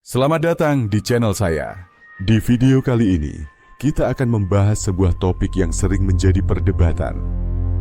Selamat datang di channel saya. Di video kali ini, kita akan membahas sebuah topik yang sering menjadi perdebatan.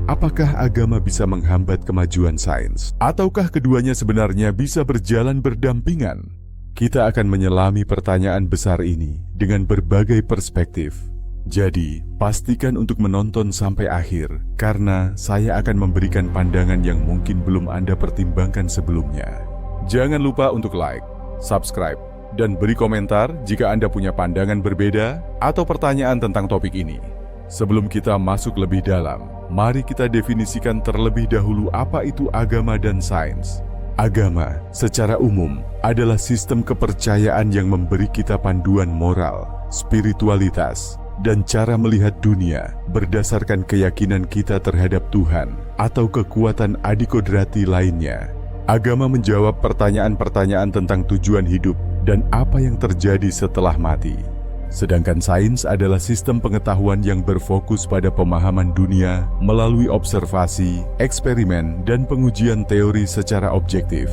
Apakah agama bisa menghambat kemajuan sains? Ataukah keduanya sebenarnya bisa berjalan berdampingan? Kita akan menyelami pertanyaan besar ini dengan berbagai perspektif. Jadi, pastikan untuk menonton sampai akhir, karena saya akan memberikan pandangan yang mungkin belum Anda pertimbangkan sebelumnya. Jangan lupa untuk like, subscribe, dan beri komentar jika Anda punya pandangan berbeda atau pertanyaan tentang topik ini. Sebelum kita masuk lebih dalam, mari kita definisikan terlebih dahulu apa itu agama dan sains. Agama, secara umum, adalah sistem kepercayaan yang memberi kita panduan moral, spiritualitas, dan cara melihat dunia berdasarkan keyakinan kita terhadap Tuhan atau kekuatan adikodrati lainnya. Agama menjawab pertanyaan-pertanyaan tentang tujuan hidup dan apa yang terjadi setelah mati. Sedangkan sains adalah sistem pengetahuan yang berfokus pada pemahaman dunia melalui observasi, eksperimen, dan pengujian teori secara objektif.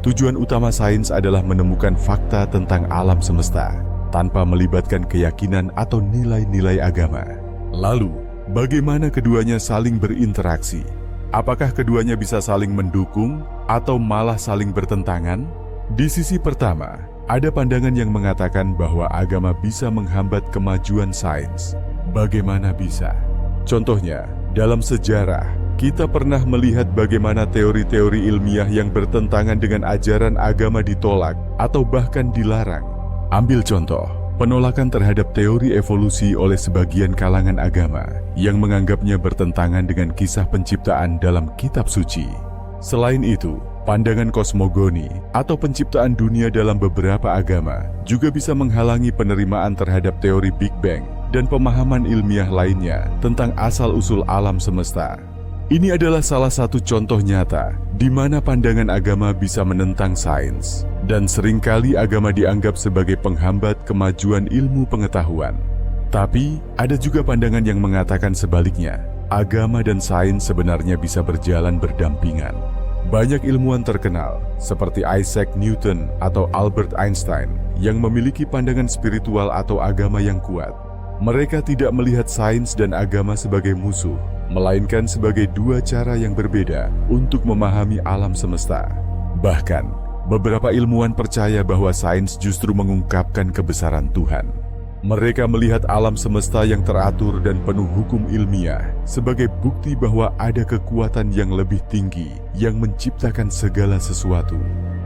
Tujuan utama sains adalah menemukan fakta tentang alam semesta, tanpa melibatkan keyakinan atau nilai-nilai agama. Lalu, bagaimana keduanya saling berinteraksi? Apakah keduanya bisa saling mendukung atau malah saling bertentangan? Di sisi pertama, ada pandangan yang mengatakan bahwa agama bisa menghambat kemajuan sains. Bagaimana bisa? Contohnya, dalam sejarah, kita pernah melihat bagaimana teori-teori ilmiah yang bertentangan dengan ajaran agama ditolak atau bahkan dilarang. Ambil contoh, penolakan terhadap teori evolusi oleh sebagian kalangan agama yang menganggapnya bertentangan dengan kisah penciptaan dalam kitab suci. Selain itu, pandangan kosmogoni atau penciptaan dunia dalam beberapa agama juga bisa menghalangi penerimaan terhadap teori Big Bang dan pemahaman ilmiah lainnya tentang asal-usul alam semesta. Ini adalah salah satu contoh nyata di mana pandangan agama bisa menentang sains, dan seringkali agama dianggap sebagai penghambat kemajuan ilmu pengetahuan. Tapi, ada juga pandangan yang mengatakan sebaliknya, agama dan sains sebenarnya bisa berjalan berdampingan. Banyak ilmuwan terkenal, seperti Isaac Newton atau Albert Einstein, yang memiliki pandangan spiritual atau agama yang kuat. Mereka tidak melihat sains dan agama sebagai musuh, melainkan sebagai dua cara yang berbeda untuk memahami alam semesta. Bahkan, beberapa ilmuwan percaya bahwa sains justru mengungkapkan kebesaran Tuhan. Mereka melihat alam semesta yang teratur dan penuh hukum ilmiah sebagai bukti bahwa ada kekuatan yang lebih tinggi yang menciptakan segala sesuatu.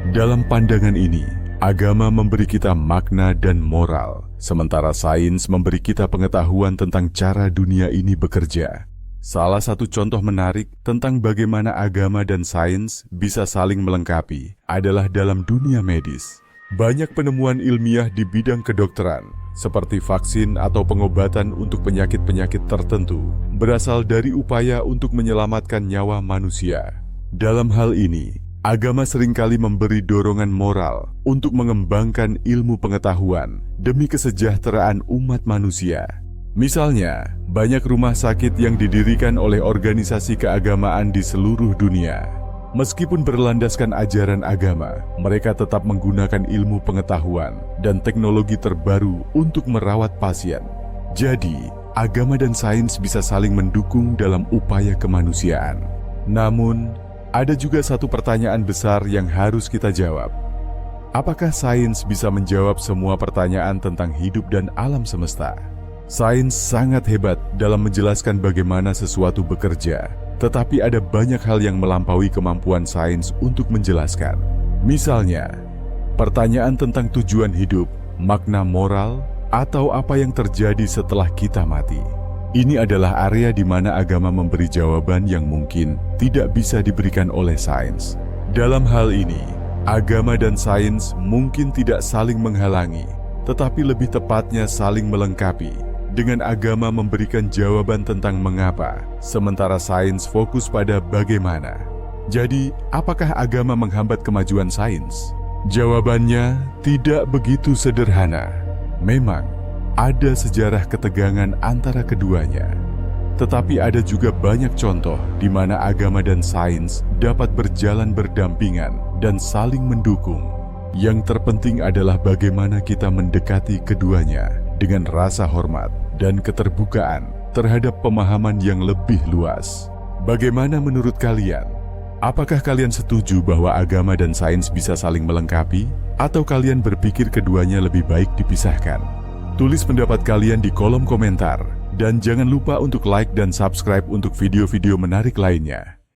Dalam pandangan ini, agama memberi kita makna dan moral, sementara sains memberi kita pengetahuan tentang cara dunia ini bekerja. Salah satu contoh menarik tentang bagaimana agama dan sains bisa saling melengkapi adalah dalam dunia medis. Banyak penemuan ilmiah di bidang kedokteran, seperti vaksin atau pengobatan untuk penyakit-penyakit tertentu, berasal dari upaya untuk menyelamatkan nyawa manusia. Dalam hal ini, agama seringkali memberi dorongan moral untuk mengembangkan ilmu pengetahuan demi kesejahteraan umat manusia. Misalnya, banyak rumah sakit yang didirikan oleh organisasi keagamaan di seluruh dunia. Meskipun berlandaskan ajaran agama, mereka tetap menggunakan ilmu pengetahuan dan teknologi terbaru untuk merawat pasien. Jadi, agama dan sains bisa saling mendukung dalam upaya kemanusiaan. Namun, ada juga satu pertanyaan besar yang harus kita jawab. Apakah sains bisa menjawab semua pertanyaan tentang hidup dan alam semesta? Sains sangat hebat dalam menjelaskan bagaimana sesuatu bekerja, tetapi ada banyak hal yang melampaui kemampuan sains untuk menjelaskan. Misalnya, pertanyaan tentang tujuan hidup, makna moral, atau apa yang terjadi setelah kita mati. Ini adalah area di mana agama memberi jawaban yang mungkin tidak bisa diberikan oleh sains. Dalam hal ini, agama dan sains mungkin tidak saling menghalangi, tetapi lebih tepatnya saling melengkapi. Dengan agama memberikan jawaban tentang mengapa, sementara sains fokus pada bagaimana. Jadi, apakah agama menghambat kemajuan sains? Jawabannya tidak begitu sederhana. Memang, ada sejarah ketegangan antara keduanya. Tetapi ada juga banyak contoh di mana agama dan sains dapat berjalan berdampingan dan saling mendukung. Yang terpenting adalah bagaimana kita mendekati keduanya dengan rasa hormat dan keterbukaan terhadap pemahaman yang lebih luas. Bagaimana menurut kalian? Apakah kalian setuju bahwa agama dan sains bisa saling melengkapi? Atau kalian berpikir keduanya lebih baik dipisahkan? Tulis pendapat kalian di kolom komentar. Dan jangan lupa untuk like dan subscribe untuk video-video menarik lainnya.